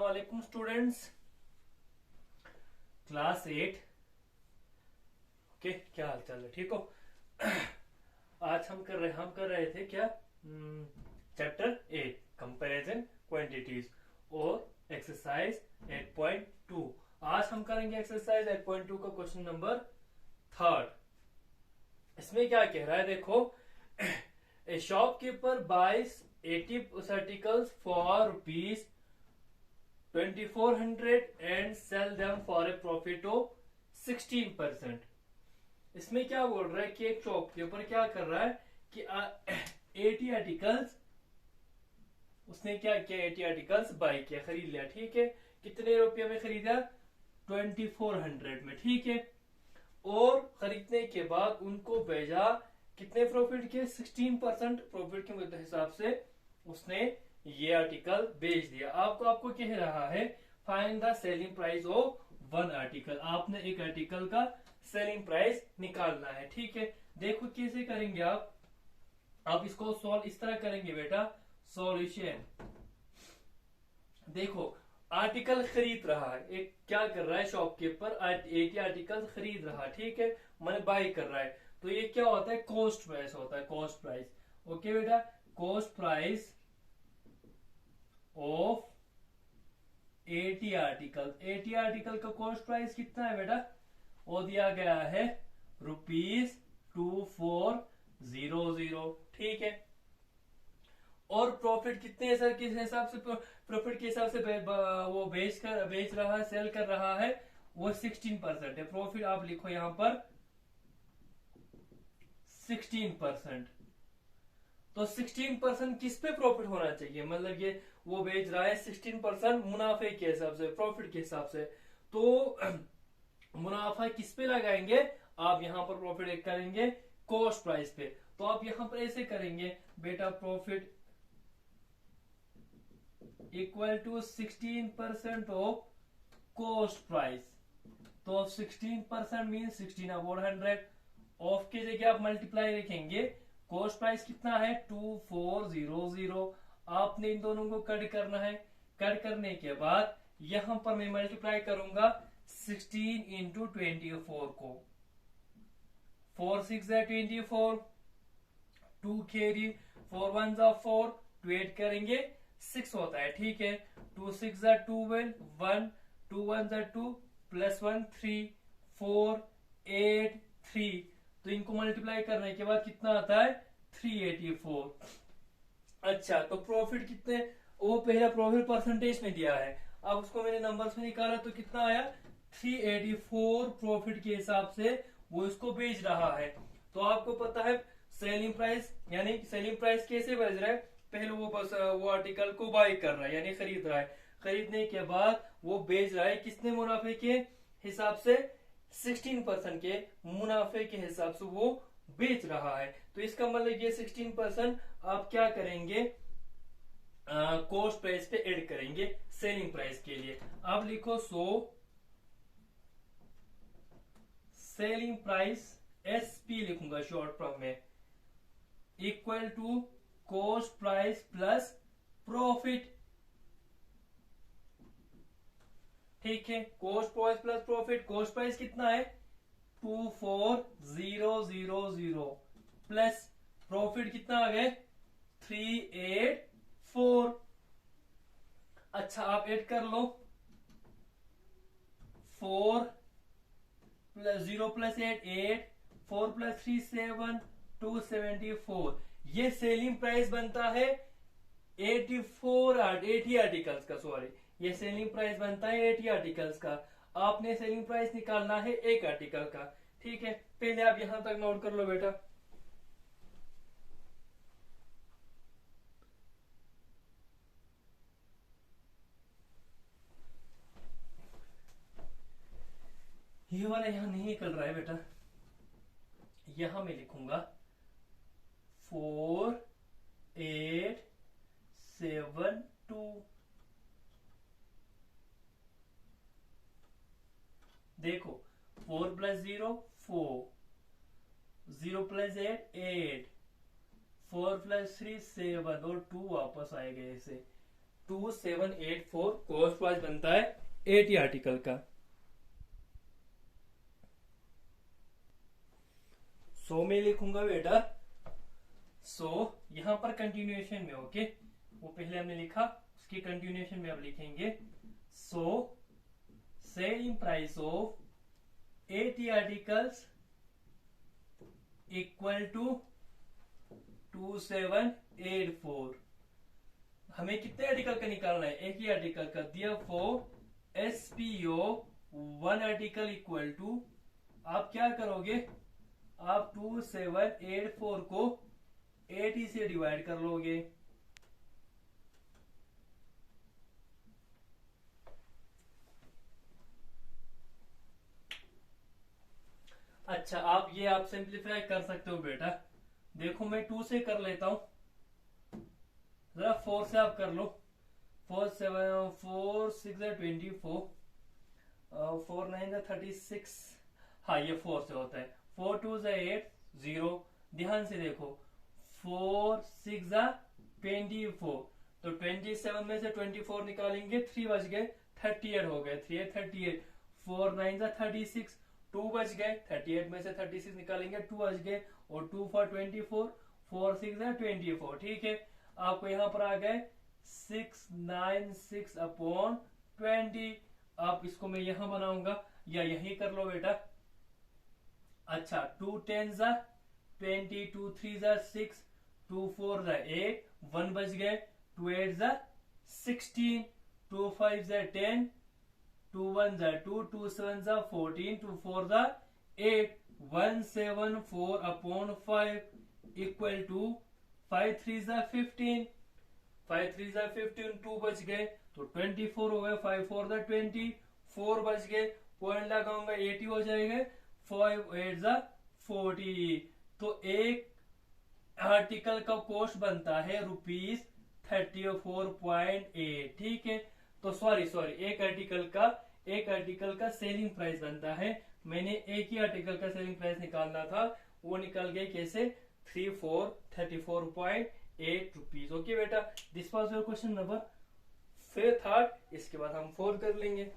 वालेकुम students, class 8। Okay, क्या हाल चाल है? ठीक हो? आज हम कर रहे थे क्या? चैप्टर 8 कंपैरिजन क्वांटिटीज और एक्सरसाइज 8.2। आज हम करेंगे एक्सरसाइज 8.2 का क्वेश्चन नंबर 3। इसमें क्या कह रहा है, देखो। A shopkeeper buys 80 articles for rupees 2400 and sell them for a profit of 16%। इसमें क्या बोल रहा है कि एक शॉपकीपर क्या कर रहा है कि 80 आर्टिकल्स उसने क्या किया, 80 आर्टिकल्स बाय किया, खरीद लिया। ठीक है, कितने रुपये में खरीदा? 2400 में। ठीक है, और खरीदने के बाद उनको भेजा कितने प्रॉफिट के? 16% प्रॉफिट के हिसाब से उसने ये आर्टिकल बेच दिया। आपको कह रहा है find the selling price of one article. आपने एक आर्टिकल का सेलिंग प्राइस निकालना है। ठीक है, देखो कैसे करेंगे आप इसको सॉल्व इस तरह करेंगे बेटा। सॉल्यूशन देखो, आर्टिकल खरीद रहा है, एक क्या कर रहा है शॉपकीपर, 80 आर्टिकल खरीद रहा है। ठीक है, मैंने बाय कर रहा है, तो ये क्या होता है? कॉस्ट प्राइस होता है, कॉस्ट प्राइस। ओके बेटा, cost price of 80 article. 80 article का कॉस्ट प्राइस कितना है बेटा? वो दिया गया है ₹2400। ठीक है, और प्रॉफिट कितने सर, किस हिसाब से प्रॉफिट के हिसाब से वो बेच रहा है, सेल कर रहा है, वो 16% है। प्रॉफिट आप लिखो यहां पर 16%। तो 16% किस पे प्रॉफिट होना चाहिए? मतलब ये वो बेच रहा है 16% मुनाफे के हिसाब से, प्रॉफिट के हिसाब से। तो मुनाफा किस पे लगाएंगे? आप यहां पर प्रॉफिट करेंगे कॉस्ट प्राइस पे। तो आप यहां पर ऐसे करेंगे बेटा, profit equal to 16% of cost price. तो 16% मीन 16/100। ऑफ की जगह आप मल्टीप्लाई लिखेंगे। कॉस्ट प्राइस कितना है? 2400। आपने इन दोनों को कट करना है। कट करने के बाद यहां पर मैं मल्टीप्लाई करूंगा 16 इंटू 24 को। 4 6 24, 2 कैरी, 4 1 4, 2 8 करेंगे 6 होता है। ठीक है, 2 6 12, 1 2 1 2 प्लस 1 3 4 8 3। तो इनको मल्टीप्लाई करने के बाद कितना आता है? 384। अच्छा, तो प्रॉफिट कितने? वो पहला प्रॉफिट परसेंटेज में दिया है, अब उसको मैंने नंबर्स में निकाला तो कितना आया? 384 प्रॉफिट के हिसाब से वो इसको बेच रहा है। तो आपको पता है सेलिंग प्राइस, यानी सेलिंग प्राइस कैसे बेच रहा है? पहले वो आर्टिकल को बाय कर रहा है, यानी खरीद रहा है। खरीदने के बाद वो बेच रहा है कितने मुनाफे के हिसाब से? 16% के मुनाफे के हिसाब से वो बेच रहा है। तो इसका मतलब ये 16% आप क्या करेंगे? कॉस्ट प्राइस पे ऐड करेंगे सेलिंग प्राइस के लिए। आप लिखो सेलिंग प्राइस, एसपी लिखूंगा शॉर्ट फॉर्म में, equal to cost price plus profit. ठीक है, cost price plus profit. Cost price कितना है? 24000 प्लस प्रॉफिट कितना आ गए? 384। अच्छा, आप ऐड कर लो। 4 प्लस 0 प्लस 8 8, 4 प्लस 3 7, 274। ये सेलिंग प्राइस बनता है 80 आर्टिकल्स का। सॉरी, ये सेलिंग प्राइस बनता है 80 आर्टिकल्स का। आपने सेलिंग प्राइस निकालना है एक आर्टिकल का। ठीक है, पहले आप यहां तक नोट कर लो बेटा। ये वाला यहां नहीं निकल रहा है बेटा, यहां मैं लिखूंगा 4872। देखो, 4 प्लस 0 4, 0 प्लस 8 8, 4 प्लस 3 7 और 2 वापस आएगा ऐसे। 2784 कॉस्ट प्राइस बनता है 80 आर्टिकल का। सो में लिखूंगा बेटा, सो यहां पर कंटिन्यूएशन में, ओके, वो पहले हमने लिखा, उसकी कंटिन्यूएशन में अब लिखेंगे। So selling price of 80 articles equal to 2784। हमें कितने आर्टिकल का निकालना है? एक ही आर्टिकल का। Therefore SP of 1 article equal to, आप क्या करोगे, आप 2784 को 80 से डिवाइड कर लोगे। अच्छा, आप सिंप्लीफाई कर सकते हो बेटा। देखो मैं 2 से कर लेता हूं, जरा 4 से आप कर लो। 4 7 4 6 24, 4 9 36। हाँ, ये 4 से होता है। 4 2 8 0। ध्यान से देखो, 4 6 24, तो 27 में से 24 निकालेंगे, 3 बच गए, 38 हो गए। 3 38, 4 9 36, 2 बच गए, 38 में से 36 निकालेंगे, 2 बच गए, और 2 4 24, 4 6 24। ठीक है, आपको यहाँ पर आ गए 696 अपॉन 20। आप इसको मैं यहाँ बनाऊंगा या यही कर लो बेटा। अच्छा, 2 10 20, 2 3 6, 2 4 8, 1 बच गए, 2 8 16, 2 5 10, 2 1 2, 2 7 14, 2 4 8, 174 अपॉन 5 इक्वल टू 5 3 15, 5 3 15, 2 बच गए, तो 24 हो गए, 5 4 20, 4 बच गए, पॉइंट लगाऊंगा, 80 हो जाएगा, 5 8 40। तो एक आर्टिकल का कॉस्ट बनता है ₹34.8। ठीक है, तो सॉरी एक आर्टिकल का सेलिंग प्राइस बनता है। मैंने एक ही आर्टिकल का सेलिंग प्राइस निकालना था, वो निकल गए कैसे, 34.8 रुपीज। ओके बेटा, this was your question number 3rd। इसके बाद हम 4 कर लेंगे।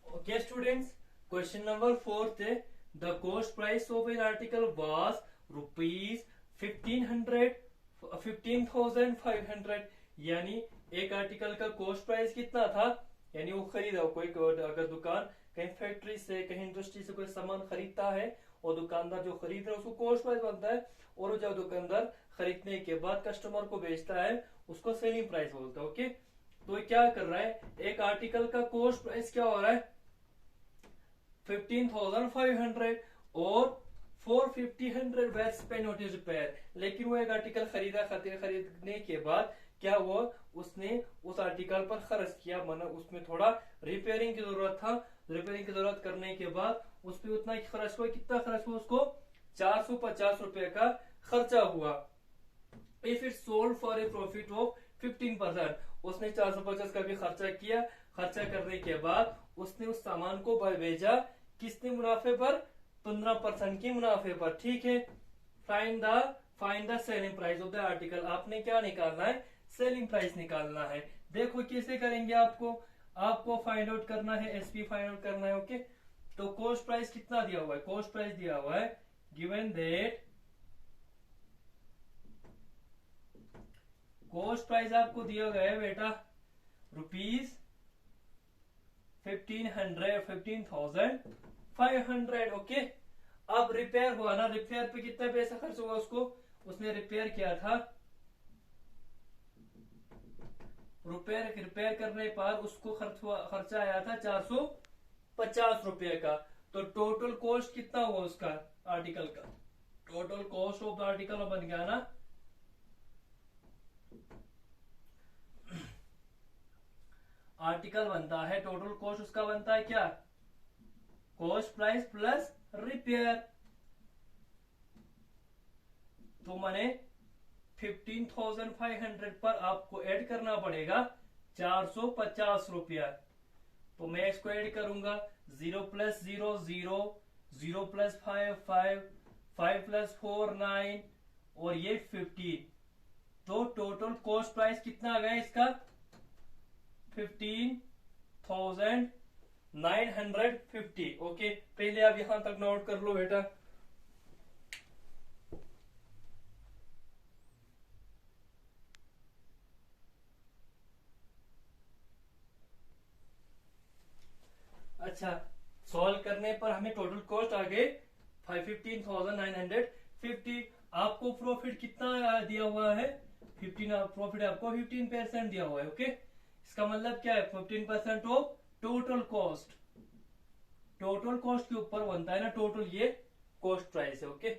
ओके स्टूडेंट्स, क्वेश्चन नंबर 4 थे, the cost price of an article was ₹15,500। यानी एक आर्टिकल का कॉस्ट प्राइस कितना था, यानी वो खरीदा, कोई अगर दुकान कहीं फैक्ट्री से, कहीं इंडस्ट्री से कोई सामान खरीदता है, और दुकानदार जो खरीद रहा है उसको कॉस्ट प्राइस बनता है, और जो दुकानदार खरीदने के बाद कस्टमर को बेचता है उसको सेलिंग प्राइस बोलता है। ओके, तो क्या कर रहा है, एक आर्टिकल का कॉस्ट प्राइस क्या हो रहा है, 15,500, और 450 were spend on his repair. लेकिन वो एक आर्टिकल खरीदने के बाद क्या हुआ, उसने उस आर्टिकल पर खर्च किया, मतलब उसमें थोड़ा रिपेयरिंग की जरूरत था। रिपेयरिंग की जरूरत करने के बाद उस पर उतना खर्च हुआ, कितना खर्च हुआ, उसको 450 रुपए का खर्चा हुआ। If it sold for a profit of 15%, उसने 450 का भी खर्चा किया। खर्चा करने के बाद उसने उस सामान को भेजा किसने, मुनाफे पर, 15% की मुनाफे पर। ठीक है, find the selling price of the article. आपने क्या निकालना है, सेलिंग प्राइस निकालना है। देखो कैसे करेंगे, आपको फाइंड आउट करना है, एसपी फाइंड आउट करना है। ओके, तो कॉस्ट प्राइस कितना दिया हुआ है, कॉस्ट प्राइस दिया हुआ है, गिवन दैट कॉस्ट प्राइस आपको दिया गया है बेटा ₹15,500। ओके, अब रिपेयर हुआ ना, रिपेयर पे कितना पैसा खर्च हुआ, उसने रिपेयर किया था, रिपेयर करने पर उसको खर्चा आया था 450 रुपए का। तो टोटल कॉस्ट कितना हुआ उसका, आर्टिकल का total cost of the article बन गया ना, आर्टिकल बनता है, टोटल कॉस्ट उसका बनता है क्या, कॉस्ट प्राइस प्लस रिपेयर। तो मैंने 15,500 पर आपको ऐड करना पड़ेगा 450 रुपया। तो मैं इसको ऐड करूंगा, 0 + 0 0, 0 प्लस 5 5, 5 प्लस 4 9 और ये 15। तो टोटल कॉस्ट प्राइस कितना आ गया इसका 15,950। ओके, पहले आप यहां तक नोट कर लो बेटा। अच्छा, सॉल्व करने पर हमें टोटल कॉस्ट आ गए 15,950। आपको प्रॉफिट कितना दिया हुआ है 15, प्रॉफिट आपको 15% दिया हुआ है। ओके, इसका मतलब क्या है 15% of total cost. Total cost के ऊपर बनता है ना टोटल, ये कॉस्ट प्राइस है। ओके,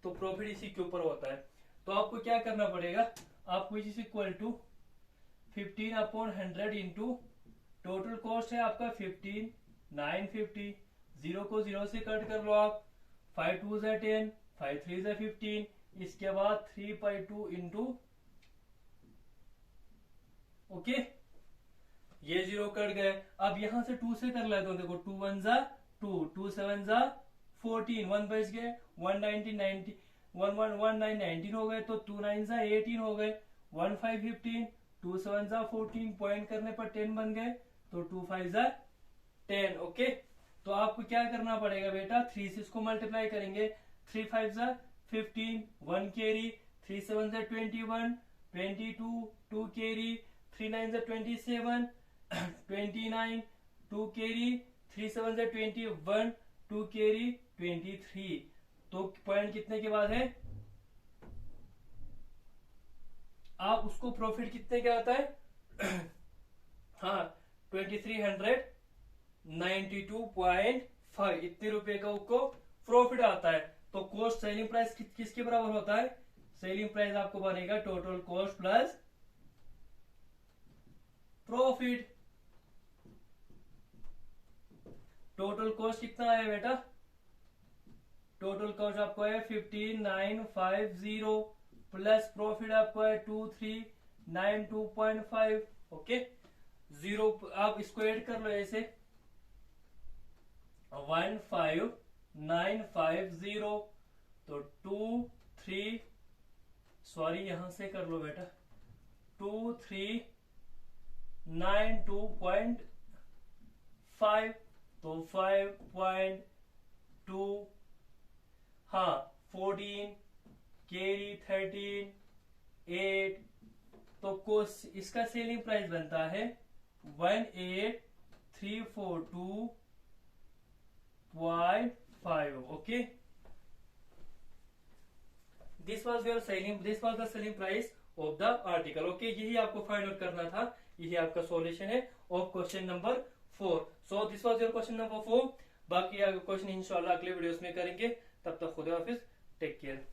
तो प्रॉफिट इसी के ऊपर होता है। तो आपको क्या करना पड़ेगा, आपको is equal to 15/100 into total cost है आपका 15,950। 0 को 0 से कट कर लो आप, 5 2 ज़ा 10, 5 3 ज़ा 15। इसके बाद 3/2 इंटू, ओके, ये 0 कट गए। अब यहां से 2 से कर लेते हो, देखो 2 1 ज़ा 2, 2 7 ज़ा 14, 1 बच गए, 119 90, 119 19 हो गए, तो 2 9 ज़ा 18 हो गए, 1 5 15, 2 7 ज़ा 14, पॉइंट करने पर 10 बन गए, तो 2 5 ज़ा 10। ओके, तो आपको क्या करना पड़ेगा बेटा, 3 से इसको मल्टीप्लाई करेंगे, 3 5 ज़ा 15, 1 कैरी, 3 7 ज़ा 21, 22, 2 कैरी, 3 9 ज़ा 27, 29, 2 कैरी, 3 7 ज़ा 21, 2 कैरी 23। तो पॉइंट कितने के बाद है, आप उसको प्रॉफिट कितने का आता है हाँ 2392.5, इतने रुपए का उसको प्रॉफिट आता है। तो कॉस्ट सेलिंग प्राइस किसके बराबर होता है, सेलिंग प्राइस आपको बनेगा total cost plus profit. Total cost कितना है बेटा, टोटल कॉस्ट आपको है 15,950 प्लस प्रॉफिट आपको है 2392.5। ओके, 0 आप इसको ऐड कर लो ऐसे, 15,950, तो 2 3 यहां से कर लो बेटा, 2392.5, तो 5.2, हाँ 14 कैरी 13 8, तो कोस्ट इसका सेलिंग प्राइस बनता है 18,342.5। Okay, this was the selling price of the article. Okay, यही आपको फाइंड आउट करना था, यही आपका सॉल्यूशन है of question number 4। So this was your question number 4। बाकी क्वेश्चन इंशाल्लाह अगले वीडियोस में करेंगे। तब तक खुदा हाफिज, टेक केयर।